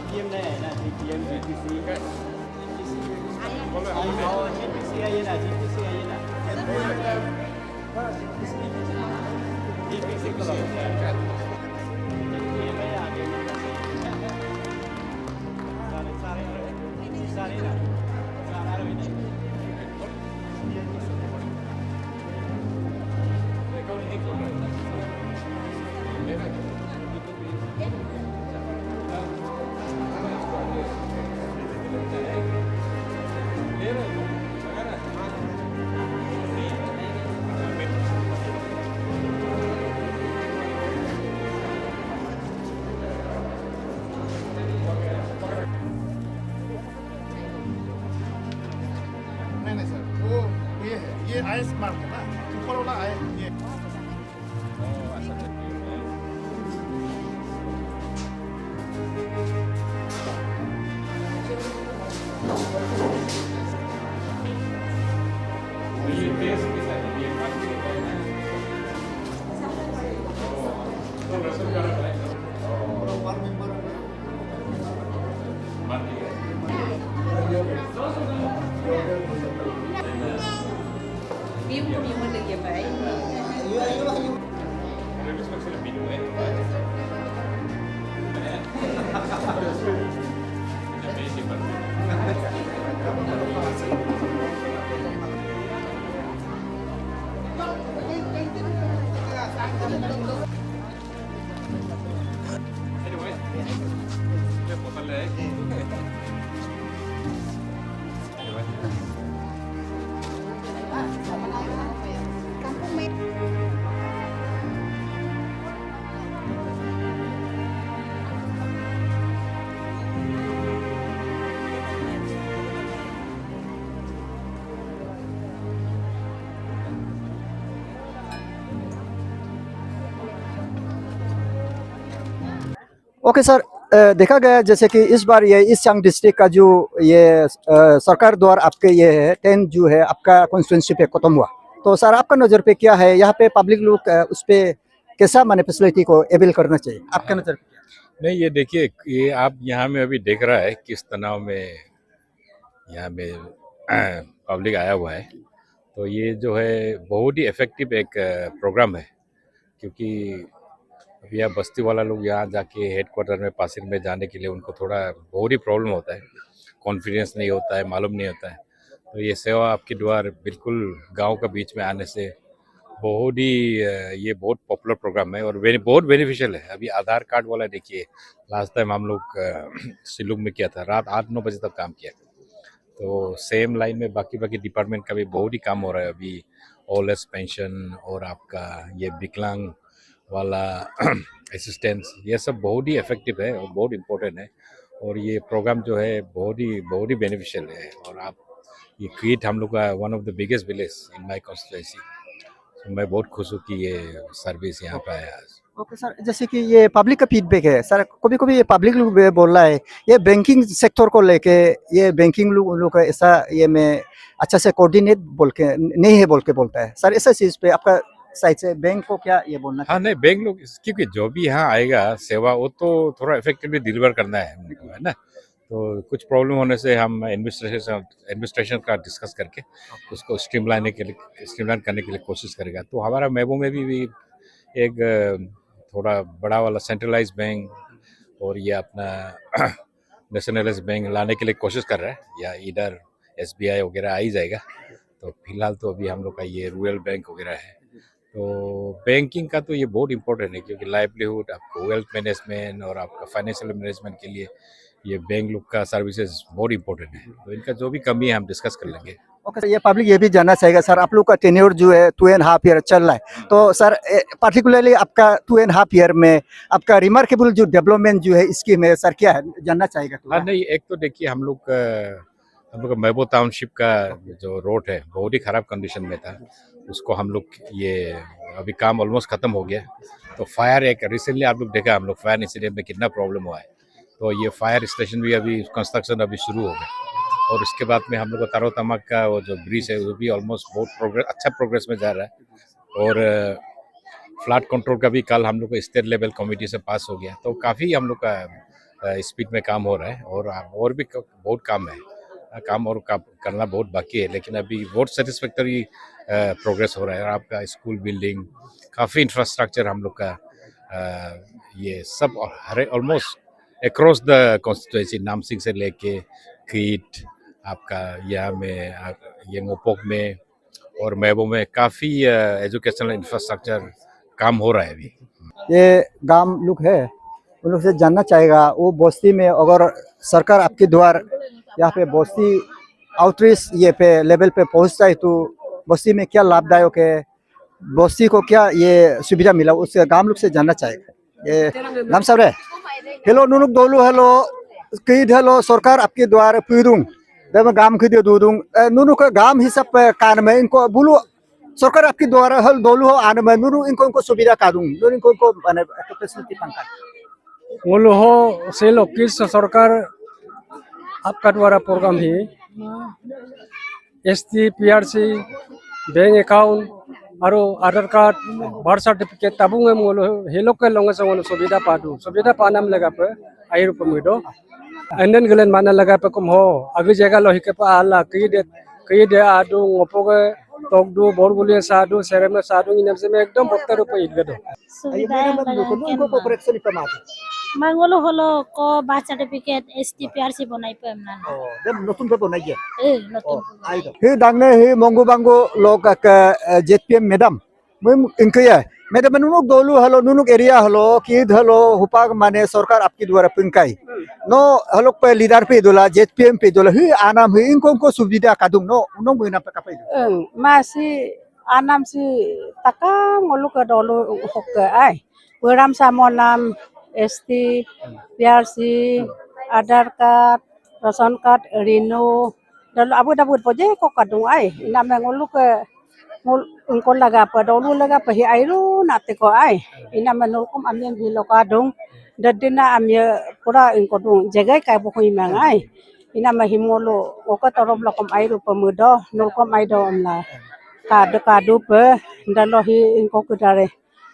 GPM na yan, GPM, GPC. Oh, GPC ayun na, GPC ayun na. GPC ko lang. GPM ayan, sari na. नहीं sir, वो ये है, ये IS mark है ना, ऊपर वाला आय ये Yung lagi ba? Okay sir, देखा गया जैसे कि इस बार ये ईस्ट सियांग डिस्ट्रिक्ट का जो ये सरकार द्वारा आपके ये है 10 जो है आपका कॉन्स्टिट्यूंसी पे खत्म हुआ, तो सर आपका नज़र पे क्या है, यहाँ पे पब्लिक लोग उस पे कैसा माने फैसिलिटी को अवेल करना चाहिए, आपका नज़र पे क्या है? नहीं, ये देखिए, ये आप यहाँ में अभी देख रहा है किस तनाव में यहाँ में पब्लिक आया हुआ है। तो ये जो है बहुत ही इफेक्टिव एक प्रोग्राम है, क्योंकि अभी यहाँ बस्ती वाला लोग यहाँ जाके हेडक्वार्टर में पासिंग में जाने के लिए उनको थोड़ा बहुत ही प्रॉब्लम होता है, कॉन्फिडेंस नहीं होता है, मालूम नहीं होता है। तो ये सेवा आपके द्वार बिल्कुल गांव के बीच में आने से बहुत ही ये बहुत पॉपुलर प्रोग्राम है और बहुत बेनिफिशियल है। अभी आधार कार्ड वाला देखिए, लास्ट टाइम हम लोग सिलुग में किया था, रात 8-9 बजे तक काम किया। तो सेम लाइन में बाकी डिपार्टमेंट का भी बहुत ही काम हो रहा है अभी, ओल्ड एज पेंशन और आपका ये विकलांग वाला असिस्टेंस, ये सब बहुत ही इफेक्टिव है और बहुत इम्पोर्टेंट है। और ये प्रोग्राम जो है बहुत ही बेनिफिशियल है। और आप ये क्रिएट हम लोग का one of the biggest village in my constituency. तो मैं बहुत खुश हूँ कि ये सर्विस यहाँ पे आया आज। ओके सर, जैसे कि ये पब्लिक का फीडबैक है सर, कभी कभी ये पब्लिक लोग भी बोल रहा है ये बैंकिंग सेक्टर को लेके, ये बैंकिंग लोग का ऐसा ये में अच्छा से कोऑर्डिनेट बोल के नहीं है बोल के बोलता है सर, ऐसा चीज़ पे आपका साइड से बैंक को क्या ये बोलना हाँ, नहीं, बैंक लोग, क्योंकि जो भी यहाँ आएगा सेवा, वो तो थोड़ा इफेक्टिवली डिलीवर करना है उनको, है ना। तो कुछ प्रॉब्लम होने से हम एडमिनिस्ट्रेशन का डिस्कस करके उसको स्ट्रीमलाइन करने के लिए कोशिश करेगा। तो हमारा महबू में भी एक थोड़ा बड़ा वाला सेंट्रलाइज बैंक और ये अपना नेशनलाइज बैंक लाने के लिए कोशिश कर रहा है, या इधर SBI वगैरह आ ही जाएगा। तो फिलहाल तो अभी हम लोग का ये रूरल बैंक वगैरह है। तो बैंकिंग का तो ये बहुत इंपॉर्टेंट है, क्योंकि लाइवलीहुड, आपको वेल्थ मैनेजमेंट और आपका फाइनेंशियल मैनेजमेंट के लिए ये बैंक लोग का सर्विसेज बहुत इंपॉर्टेंट है। तो इनका जो भी कमी है हम डिस्कस कर लेंगे। ओके सर, ये पब्लिक ये भी जानना चाहेगा सर, आप लोग का टेन्योर जो है 2.5 ईयर चल रहा है, तो सर पार्टिकुलरली आपका 2.5 ईयर में आपका रिमार्केबल जो डेवलपमेंट जो है स्कीम है सर, क्या है जानना चाहेगा हाँ नहीं, एक तो देखिए हम लोग का महबूब टाउनशिप का जो रोड है बहुत ही खराब कंडीशन में था, उसको हम लोग ये अभी काम ऑलमोस्ट खत्म हो गया। तो फायर एक रिसेंटली आप लोग देखा हम लोग फायर इंसिडेंट में कितना प्रॉब्लम हुआ है, तो ये फायर स्टेशन भी अभी कंस्ट्रक्शन अभी शुरू हो गया। और उसके बाद में हम लोग का तारो तमक का वो जो ब्रिज है वो भी ऑलमोस्ट बहुत अच्छा प्रोग्रेस में जा रहा है। और फ्लड कंट्रोल का भी कल हम लोग को स्टेट लेवल कमेटी से पास हो गया, तो काफ़ी हम लोग का स्पीड में काम हो रहा है। और भी बहुत काम है, काम और करना बहुत बाकी है, लेकिन अभी बहुत सेटिस्फैक्टरी प्रोग्रेस हो रहा है। और आपका स्कूल बिल्डिंग, काफ़ी इंफ्रास्ट्रक्चर हम लोग का ये सब almost across the constituency, Namsing से लेके कीट आपका यहाँ में ये मोपोक में और मैबो में काफ़ी एजुकेशनल इंफ्रास्ट्रक्चर काम हो रहा है अभी। ये गांव लोग है, उन लोग से जानना चाहेगा वो बस्ती में अगर सरकार आपके द्वारा यहाँ पे बस्ती आउटरीच ये पे लेवल पे पहुँचता है तो बस्ती में क्या लाभदायक है, बस्ती को क्या ये सुविधा मिला, उससे गांव लोग से जानना चाहेगा। ये नाम सब है हेलो नुनुक दोलू हेलो कईद हेलो सरकार आपके द्वारा पीरूंग दम गाम खिदे दूदूंग नुनु का गाम हिसाब कान में इनको बोलो सरकार आपके द्वारा हल दोलू हो आने में नुनु इनको सुविधा का दूंग नुनु इनको माने फैसिलिटी पंका बोलो हो से लोग किस सरकार आपका द्वारा प्रोग्राम ही एसटी पीआरसी बैंक अकाउंट और आधार कार्ड बर्थ सर्टिफिकेट तबुंग में बोलो हे लोग के लोगों से वो सुविधा पाना में लगा पे आई रुपये में दो एंडन गलन माना लगा पे कम हो अगली जगह लो ही के पा आला कई दे आदू ओपोगे तोक दो बोर बोलिए साधु शहर में साधु इन से में एकदम 70 रुपये इधर दो सुविधा उनको प्रोटेक्शन पे मार मांगलो हलो को बार्थ सर्टिफिकेट एसटीपीआरसी बनाई पे हमना दम नतुन पे बनाइए नतुन हे दांगने हे मंगो बांगो लोग का जेपीएम मैडम मुम इनके मैडम नुनुक दोलू हलो नुनुक एरिया हलो कीद हलो हुपाग माने सरकार आपके द्वारा पिंकाई नो हलो पे लीडर पे दोला जेपीएम पे दोला ही आनाम ही इनको सुविधा कादुंग नो उनो मुइना पे कापै मासी आनाम सी तका मोलु का दोलू होके आई वराम सामो नाम ST PRC Aadhaar card ration card रिनो दोलू अबु दबु पजे को कादुंग आई नाम मोलु के उनको लगा पर दोलू लगा पे आई रू नाते को आई इना मनोल कुम अमियन भी लोका दुंग ददिना अमिय पूरा इनको दुंग जगह का बुकुई मंगाई इना महिमोलो ओका तरोब लकम आई रू पमुदो नोल कम आई दो अमला कादू पे दलो ही इनको कुदारे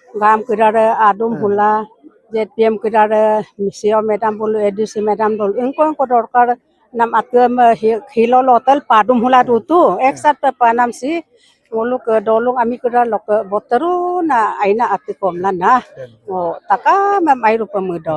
गाम कुदारे आदम हुला जेपीएम कुदारे मिसियो मैडम बोलो एडीसी मैडम बोलो इनको दरकार नाम आके हिलो लोटल पादुम हुला दुतु एक साथ पे पानाम सी बोलो के दोलों आमी कुदा लोक बोतरू ना आईना आते कोमला ना वो तका मैं माई रुपये मुदो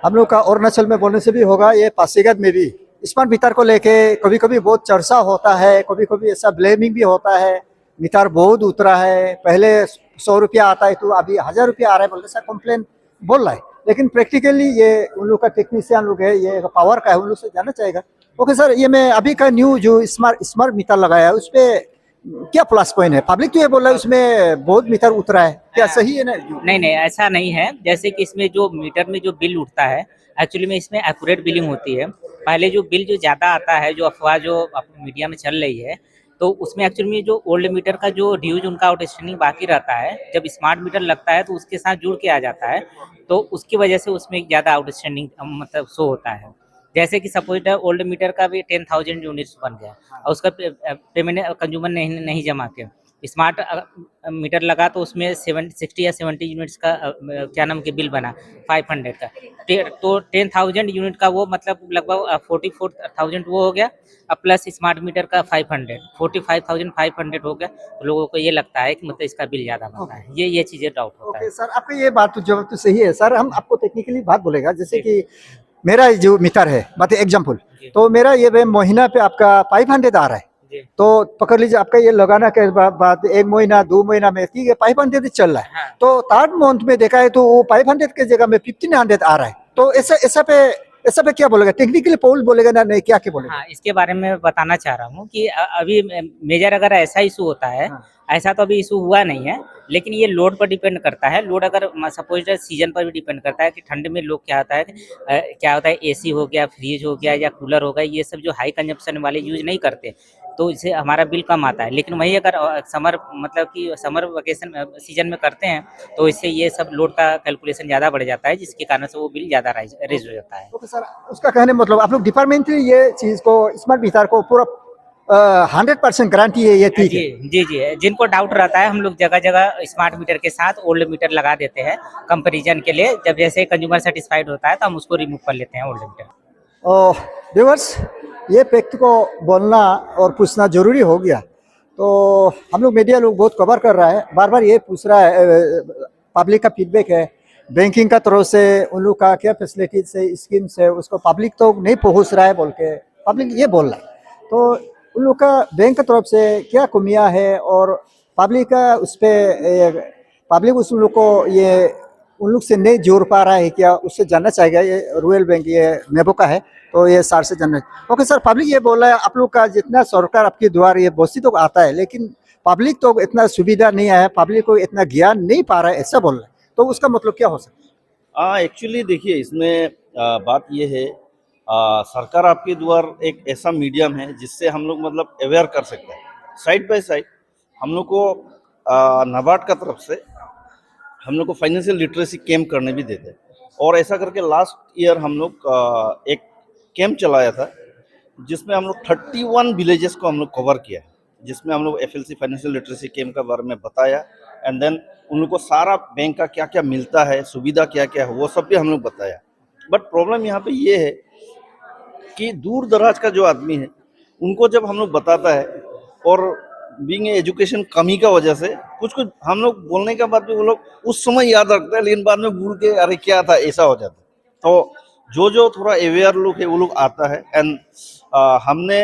हम लोग का अरुणाचल में बोलने से भी होगा, ये पासीघाट में भी स्मार्ट मीटर को लेके कभी कभी बहुत चर्चा होता है, कभी कभी ऐसा ब्लेमिंग भी होता है। मीटर बहुत उतरा है, पहले 100 रुपया आता है तो अभी 1000 रुपया आ रहा है बोलते सर कंप्लेन बोल रहा है, लेकिन प्रैक्टिकली ये उन लोग का टेक्नीशियन लोग है, ये पावर का है, उन लोग से जानना चाहेगा। ओके सर, ये मैं अभी का न्यू जो स्मार्ट मीटर लगाया है उस पर क्या प्लस पॉइंट है? पब्लिक तो ये बोल रहा है उसमें बहुत मीटर उतरा है, क्या सही है ना? नहीं ऐसा नहीं है। जैसे कि इसमें जो मीटर में जो बिल उठता है एक्चुअली में इसमें एक्यूरेट बिलिंग होती है। पहले जो बिल जो ज़्यादा आता है, जो अफवाह जो मीडिया में चल रही है, तो उसमें एक्चुअली में जो ओल्ड मीटर का जो ड्यूज उनका आउटस्टैंडिंग बाकी रहता है, जब स्मार्ट मीटर लगता है तो उसके साथ जुड़ के आ जाता है, तो उसकी वजह से उसमें ज़्यादा आउटस्टैंडिंग मतलब शो होता है। जैसे कि सपोज ओल्ड मीटर का भी 10,000 यूनिट्स बन गया और उसका पेमेंट कंज्यूमर नहीं जमा के स्मार्ट मीटर लगा तो उसमें 60 या 70 यूनिट्स का क्या नाम के बिल बना 500 का, तो 10,000 यूनिट का वो मतलब लगभग 44,000 वो हो गया, अब प्लस स्मार्ट मीटर का 500 45,500 हो गया। तो लोगों को ये लगता है कि मतलब इसका बिल ज़्यादा बनता है, ये चीज़ें डाउट होता है। सर आपका ये बात तो सही है सर, हम आपको टेक्निकली बात बोलेगा। जैसे कि मेरा जो मीटर है, बात एग्जाम्पल, तो मेरा ये महीना पे आपका 500 आ रहा है, तो पकड़ लीजिए आपका ये लगाना के बाद 1 महीना 2 महीना में ठीक है 500 चल रहा है, तो 3rd मंथ में देखा है तो वो 500 के जगह में 1500 आ रहा है। तो ऐसा पे ऐसा पे क्या बोलेगा, टेक्निकली पोल बोलेगा ना नहीं, क्या क्या बोलेगा? हाँ, इसके बारे में बताना चाह रहा हूँ कि अभी मेजर अगर ऐसा इशू होता है, ऐसा तो अभी इशू हुआ नहीं है, लेकिन ये लोड पर डिपेंड करता है। लोड अगर सपोज सीजन पर भी डिपेंड करता है कि ठंड में लोग क्या होता है क्या होता है, एसी हो गया, फ्रिज हो गया या कूलर हो गया, ये सब जो हाई कंजप्शन वाले यूज नहीं करते, तो इससे हमारा बिल कम आता है। लेकिन वही अगर समर मतलब कि समर वेकेशन सीजन में करते हैं, तो इससे ये सब लोड का कैलकुलेशन ज़्यादा बढ़ जाता है, जिसके कारण से वो बिल ज़्यादा रेज हो जाता है। ओके सर, उसका कहने मतलब आप लोग डिपार्टमेंटली ये चीज को, स्मार्ट मीटर को पूरा 100% गारंटी है, ये ठीक है? जी जी, जिनको डाउट रहता है हम लोग जगह जगह स्मार्ट मीटर के साथ ओल्ड मीटर लगा देते हैं कंपैरिजन के लिए। जब जैसे कंज्यूमर सेटिस्फाइड होता है तो हम उसको रिमूव कर लेते हैं ओल्ड मीटर। व्यूअर्स, ये व्यक्ति को बोलना और पूछना जरूरी हो गया। तो हम लोग मीडिया लोग बहुत कवर कर रहा है, बार बार ये पूछ रहा है, पब्लिक का फीडबैक है बैंकिंग का तरफ से उन लोग का क्या फैसिलिटीज है, स्कीम्स है, उसको पब्लिक तो नहीं पहुंच रहा है बोल के पब्लिक ये बोल रहा है। तो उन लोग का बैंक की तरफ से क्या कमियां है और पब्लिक का उस पर पब्लिक उस लोग को ये उन लोग से नहीं जोड़ पा रहा है क्या, उससे जानना चाहेगा। ये रूरल बैंक ये मेबो का है, तो ये सर से जानना। ओके सर, पब्लिक ये बोल रहा है आप लोग का जितना सरकार आपके द्वार ये बहुत सी तो आता है, लेकिन पब्लिक तो इतना सुविधा नहीं है, पब्लिक को इतना ज्ञान नहीं पा रहा है, ऐसा बोल रहा है। तो उसका मतलब क्या हो सकता है? एक्चुअली देखिए इसमें बात ये है, सरकार आपके द्वार एक ऐसा मीडियम है जिससे हम लोग मतलब अवेयर कर सकते हैं। साइड बाय साइड हम लोग को नाबार्ड का तरफ से हम लोग को फाइनेंशियल लिटरेसी कैंप करने भी देते हैं। और ऐसा करके लास्ट ईयर हम लोग एक कैंप चलाया था जिसमें हम लोग 31 विलेजेस को हम लोग कवर किया है, जिसमें हम लोग FLC फाइनेंशियल लिटरेसी कैंप के बारे में बताया। एंड देन उन लोग को सारा बैंक का क्या क्या मिलता है, सुविधा क्या क्या है, वो सब भी हम लोग बताया। बट प्रॉब्लम यहाँ पे ये है कि दूर दराज का जो आदमी है उनको जब हम लोग बताता है, और बीइंग एजुकेशन कमी का वजह से कुछ कुछ हम लोग बोलने के बाद भी वो लोग उस समय याद रखते हैं, लेकिन बाद में भूल के अरे क्या था, ऐसा हो जाता है। तो जो थोड़ा अवेयर लोग है वो लोग आता है। एंड हमने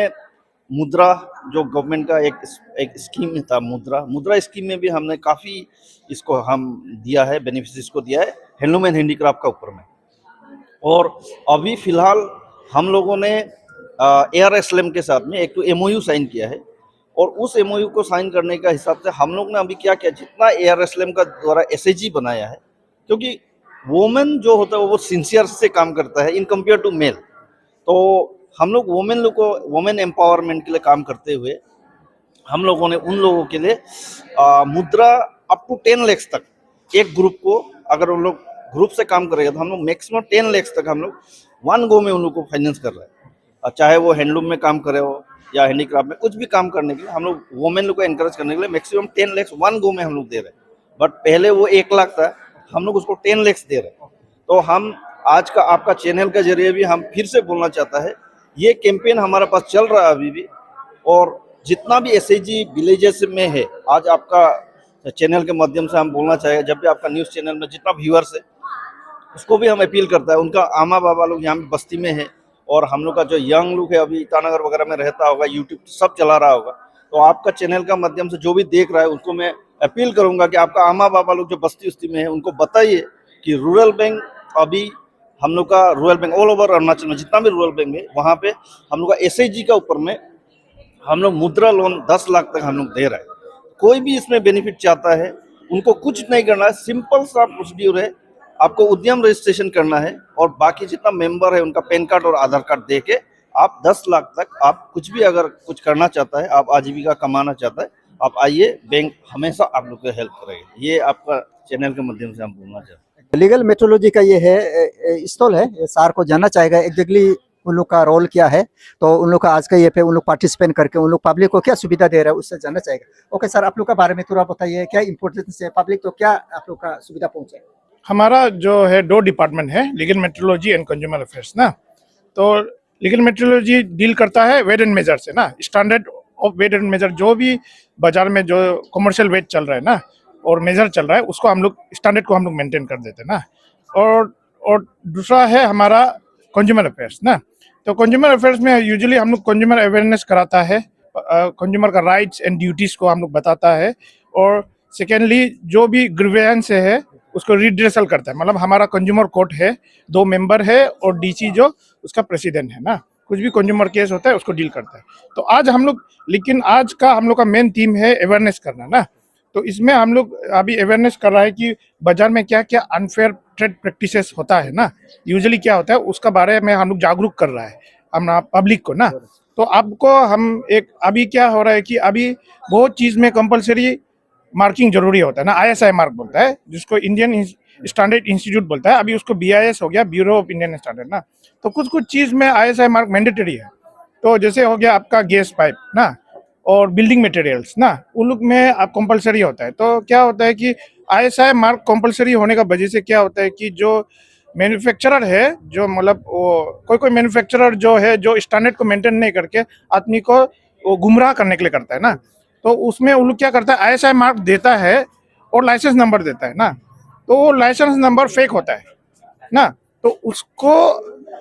मुद्रा जो गवर्नमेंट का एक स्कीम था, मुद्रा स्कीम में भी हमने काफ़ी इसको हम दिया है, बेनिफिशियरीज को दिया है हैंडलूम एंड हैंडीक्राफ्ट का ऊपर में। और अभी फिलहाल हम लोगों ने ARSLM के साथ में एक तो MOU साइन किया है, और उस MOU को साइन करने का हिसाब से हम लोग ने अभी क्या किया, जितना ARSLM का द्वारा SHG बनाया है, क्योंकि वोमेन जो होता है वो सिंसियर से काम करता है इन कंपेयर टू मेल। तो हम लोग वोमेन लोग को वोमेन एम्पावरमेंट के लिए काम करते हुए हम लोगों ने उन लोगों के लिए मुद्रा अप टू 10 लाख तक एक ग्रुप को, अगर उन लोग ग्रुप से काम करेगा तो हम लोग मैक्सिमम 10 लाख तक हम लोग वन गो में उन लोग को फाइनेंस कर रहे हैं। चाहे वो हैंडलूम में काम करे हो या हैंडीक्राफ्ट में, कुछ भी काम करने के लिए हम लोग वोमेन लोग को एनकरेज करने के लिए मैक्सिमम 10 लाख वन गो में हम लोग दे रहे हैं। बट पहले वो 1 लाख था, हम लोग उसको 10 लाख दे रहे हैं। तो हम आज का आपका चैनल के जरिए भी हम फिर से बोलना चाहता है, ये कैंपेन हमारे पास चल रहा है अभी भी, और जितना भी SHG विलेजेस में है, आज आपका चैनल के माध्यम से हम बोलना चाहेंगे, जब भी आपका न्यूज़ चैनल में जितना व्यूअर्स है उसको भी हम अपील करता है, उनका आमा बाबा लोग यहाँ पे बस्ती में है, और हम लोग का जो यंग लोग है अभी ईटानगर वगैरह में रहता होगा, यूट्यूब सब चला रहा होगा, तो आपका चैनल का माध्यम से जो भी देख रहा है उनको मैं अपील करूंगा कि आपका आमा बाबा लोग जो बस्ती उस्ती में है उनको बताइए कि रूरल बैंक अभी हम लोग का rural bank all over Arunachal में जितना भी रूरल बैंक है वहाँ पे हम लोग का SHG का ऊपर में हम लोग मुद्रा लोन 10 लाख तक हम लोग दे रहे हैं। कोई भी इसमें बेनिफिट चाहता है उनको कुछ नहीं करना है, सिंपल सा प्रोसीड्यूर है, आपको उद्यम रजिस्ट्रेशन करना है, और बाकी जितना मेंबर है उनका पैन कार्ड और आधार कार्ड दे के आप 10 लाख तक आप कुछ भी अगर कुछ करना चाहता है, आप आजीविका कमाना चाहता है, आप आइए, बैंक हमेशा आप लोग को हेल्प करेगा। ये आपका चैनल के माध्यम से हम बोलना चाहते हैं। लीगल मेट्रोलॉजी का ये है स्टॉल है, ये सार को जानना चाहेगा एग्जैक्टली उन लोग का रोल क्या है, तो उन लोग का आज का ये पे उन लोग पार्टिसिपेट करके उन लोग पब्लिक को क्या सुविधा दे रहा है उससे जानना चाहेगा। ओके सर, आप लोग का बारे में थोड़ा बताइए, क्या इंपॉर्टेंस है पब्लिक को, क्या आप लोग का सुविधा पहुंचे? हमारा जो है 2 डिपार्टमेंट है, legal metrology and consumer affairs ना। तो लीगल मेट्रोलॉजी डील करता है वेट एंड मेजर से ना, standard of weight and measure, जो भी बाजार में जो कमर्शियल वेट चल रहा है ना और मेजर चल रहा है उसको हम लोग स्टैंडर्ड को हम लोग मेंटेन कर देते हैं ना। और दूसरा है हमारा कंज्यूमर अफेयर्स ना। तो कंज्यूमर अफेयर्स में यूजुअली हम लोग कंज्यूमर अवेयरनेस कराता है, कंज्यूमर का राइट्स एंड ड्यूटीज को हम लोग बताता है, और सेकेंडली जो भी ग्रीवेंस है उसको रिड्रेसल करता है। मतलब हमारा कंज्यूमर कोर्ट है, 2 मेंबर है और डीसी जो उसका प्रेसिडेंट है ना, कुछ भी कंज्यूमर केस होता है उसको डील करता है। तो आज हम लोग, लेकिन आज का हम लोग का मेन थीम है अवेयरनेस करना ना। तो इसमें हम लोग अभी अवेयरनेस कर रहा है कि बाजार में क्या क्या अनफेयर ट्रेड प्रैक्टिसेस होता है ना, यूजुअली क्या होता है उसका बारे में हम लोग जागरूक कर रहा है हम पब्लिक को ना। तो आपको हम एक अभी क्या हो रहा है कि अभी बहुत चीज़ में कंपलसरी मार्किंग जरूरी होता है ना, ISI मार्क बोलता है जिसको इंडियन स्टैंडर्ड इंस्टीट्यूट बोलता है, अभी उसको BIS हो गया, ब्यूरो ऑफ इंडियन स्टैंडर्ड ना। तो कुछ कुछ चीज़ में ISI मार्क मैंडेटरी है। तो जैसे हो गया आपका गैस पाइप ना और बिल्डिंग मटेरियल्स ना, उन लोग में आप कंपलसरी होता है। तो क्या होता है कि ISI मार्क कंपलसरी होने का वजह से क्या होता है कि जो मैन्युफैक्चरर है, जो मतलब वो कोई मैन्युफैक्चरर जो है जो स्टैंडर्ड को मेंटेन नहीं करके आदमी को वो गुमराह करने के लिए करता है ना, तो उसमें वो लोग क्या करता है ISI मार्क देता है और लाइसेंस नंबर देता है ना, तो वो लाइसेंस नंबर फेक होता है ना। तो उसको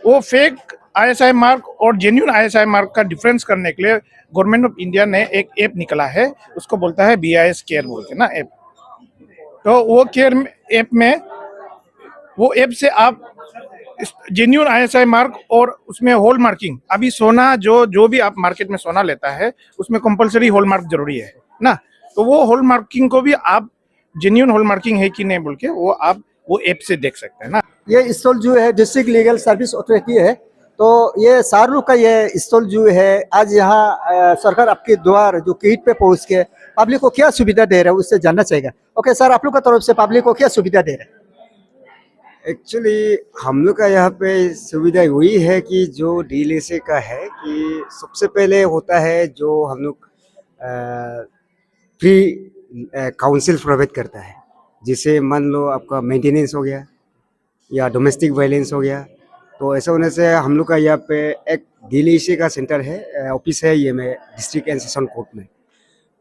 वो फेक ISI मार्क और जेन्युइन ISI मार्क का डिफरेंस करने के लिए गवर्नमेंट ऑफ इंडिया ने एक ऐप निकला है, उसको बोलता है BIS केयर बोल के ना ऐप। तो वो केयर ऐप में, वो ऐप से आप जेन्युइन ISI मार्क और उसमें होल मार्किंग, अभी सोना जो भी आप मार्केट में सोना लेता है उसमें कंपलसरी होल मार्क जरूरी है ना, तो वो होल मार्किंग को भी आप जेन्युइन होल मार्किंग है कि नहीं बोल के वो ऐप से देख सकते हैं ना। ये स्टॉल जो है डिस्ट्रिक्ट लीगल सर्विस अथॉरिटी है। तो ये सारू का ये स्टॉल जो है आज यहाँ सरकार आपके द्वार जो किट पे पहुँच के पब्लिक को क्या सुविधा दे रहा है उससे जानना चाहिए। ओके सर, आप लोग का तरफ से पब्लिक को क्या सुविधा दे रहे हैं? एक्चुअली हम लोग का यहाँ पे सुविधा वही है कि जो डीएलएसए का है कि सबसे पहले होता है जो हम लोग फ्री काउंसिल प्रोवाइड करता है, जिसे मान लो आपका मेंटेनेंस हो गया या डोमेस्टिक वायलेंस हो गया, तो ऐसा होने से हम लोग का यहाँ पे एक डीएलएसए का सेंटर है, ऑफिस है ये में डिस्ट्रिक्ट एंड सेशन कोर्ट में।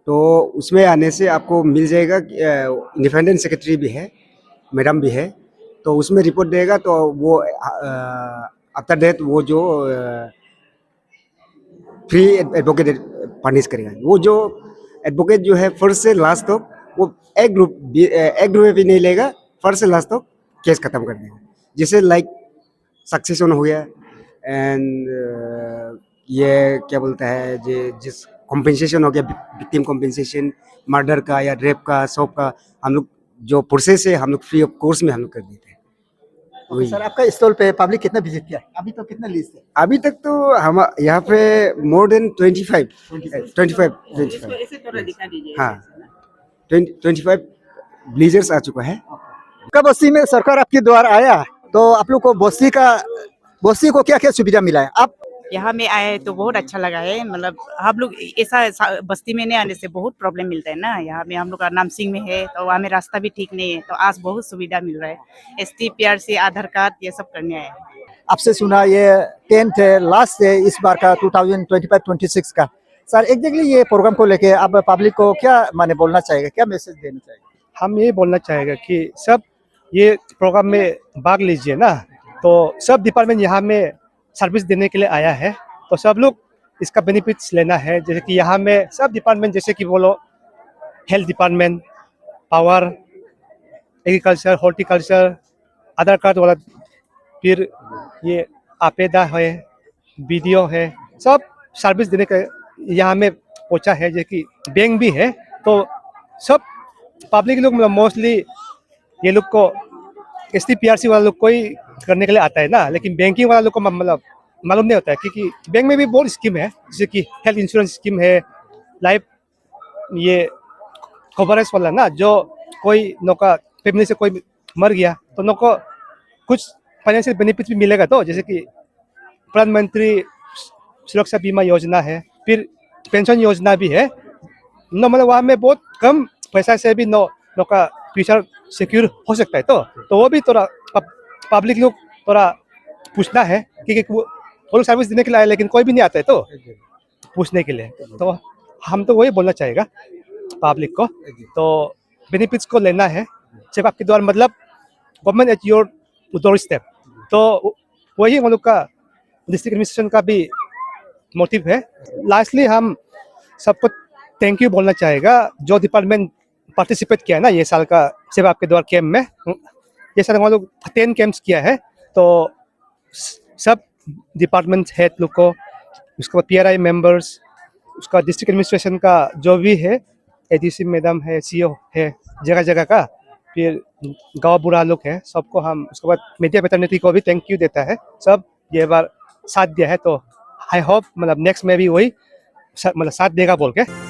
तो उसमें आने से आपको मिल जाएगा, इंडिपेंडेंट सेक्रेटरी भी है, मैडम भी है, तो उसमें रिपोर्ट देगा तो वो आफ्टर डेट वो जो फ्री एडवोकेट फर्निश करेगा। वो जो एडवोकेट जो है फर्स्ट से लास्ट तक वो एक ग्रुप भी नहीं लेगा, फर्स्ट से लास्ट तक केस खत्म कर देगा। जैसे लाइक सक्सेशन हो गया एंड ये क्या बोलता है जिस कॉम्पेंसेशन हो गया, विक्टिम कॉम्पेंसेशन, मर्डर का या रेप का, सब का हम लोग जो प्रोसेस है हम लोग फ्री ऑफ कोर्स में हम लोग कर देते हैं। सर, आपका स्टॉल पे पब्लिक कितना विजिट किया है अभी तो, कितना लिस्ट है? अभी तक तो हम यहाँ पे मोर देन 25 हाँ 25 ब्लीजर्स आ चुका है। का बस्ती में सरकार आपके द्वार आया तो आप लोग को बस्ती को क्या क्या सुविधा मिला है? आप यहाँ में आए तो बहुत अच्छा लगा है। मतलब हम लोग ऐसा बस्ती में नहीं आने से बहुत प्रॉब्लम मिलता है ना। यहाँ में हम लोग का नाम सिंह में है तो वहाँ में रास्ता भी ठीक नहीं है, तो आज बहुत सुविधा मिल रहा है। ST PRC आधार कार्ड ये सब करने आए। आपसे सुना ये 10th है, लास्ट है इस बार का 2025-26 का। सर एग्जैक्टली ये प्रोग्राम को लेके आप पब्लिक को क्या माने बोलना चाहिए, क्या मैसेज देना चाहिए? हम ये बोलना चाहेंगे कि सब ये प्रोग्राम में भाग लीजिए ना। तो सब डिपार्टमेंट यहाँ में सर्विस देने के लिए आया है, तो सब लोग इसका बेनिफिट्स लेना है। जैसे कि यहाँ में सब डिपार्टमेंट, जैसे कि बोलो health department, power, agriculture, horticulture, Aadhaar card वाला, फिर ये आपेदा है, BDO है, सब सर्विस देने का यहाँ में पहुँचा है। जैसे कि बैंक भी है, तो सब पब्लिक लोग मोस्टली ये लोग को ST PRC वाला लोग कोई करने के लिए आता है ना, लेकिन बैंकिंग वाला लोग को मतलब मालूम नहीं होता है, क्योंकि बैंक में भी बहुत स्कीम है, जैसे कि हेल्थ इंश्योरेंस स्कीम है, लाइफ ये कवरेज वाला ना, जो कोई नौका फैमिली से कोई मर गया तो नौको कुछ फाइनेंशियल बेनिफिट भी मिलेगा। तो जैसे कि प्रधानमंत्री सुरक्षा बीमा योजना है, फिर पेंशन योजना भी है नो, मतलब वहाँ में बहुत कम पैसा से भी नौका फ्यूचर सिक्योर हो सकता है। तो वो भी थोड़ा पब्लिक लोग थोड़ा पूछना है, क्योंकि वो लोग सर्विस देने के लिए आए लेकिन कोई भी नहीं आता है तो पूछने के लिए। तो हम तो वही बोलना चाहेगा पब्लिक को, तो बेनिफिट्स को लेना है जब आपके द्वार, मतलब government at your door step. तो वही हम लोग का डिस्ट्रिक्ट एडमिनिस्ट्रेशन का भी मोटिव है। लास्टली हम सबको थैंक यू बोलना चाहेगा, जो डिपार्टमेंट पार्टिसिपेट किया है ना ये साल का सेवा आपके द्वार कैंप में। ये साल हम लोग 10 कैंप्स किया है, तो सब डिपार्टमेंट हेड लोग को, उसके बाद PRI मेंबर्स, उसका डिस्ट्रिक्ट एडमिनिस्ट्रेशन का जो भी है, ADC मैडम है, CO है, जगह जगह का, फिर गांव बुढ़ा लोग है, सबको हम, उसके बाद मीडिया पेटर्निटी को भी थैंक यू देता है। सब ये बार साथ दिया है, तो आई होप मतलब नेक्स्ट में भी वही मतलब साथ देगा बोल के।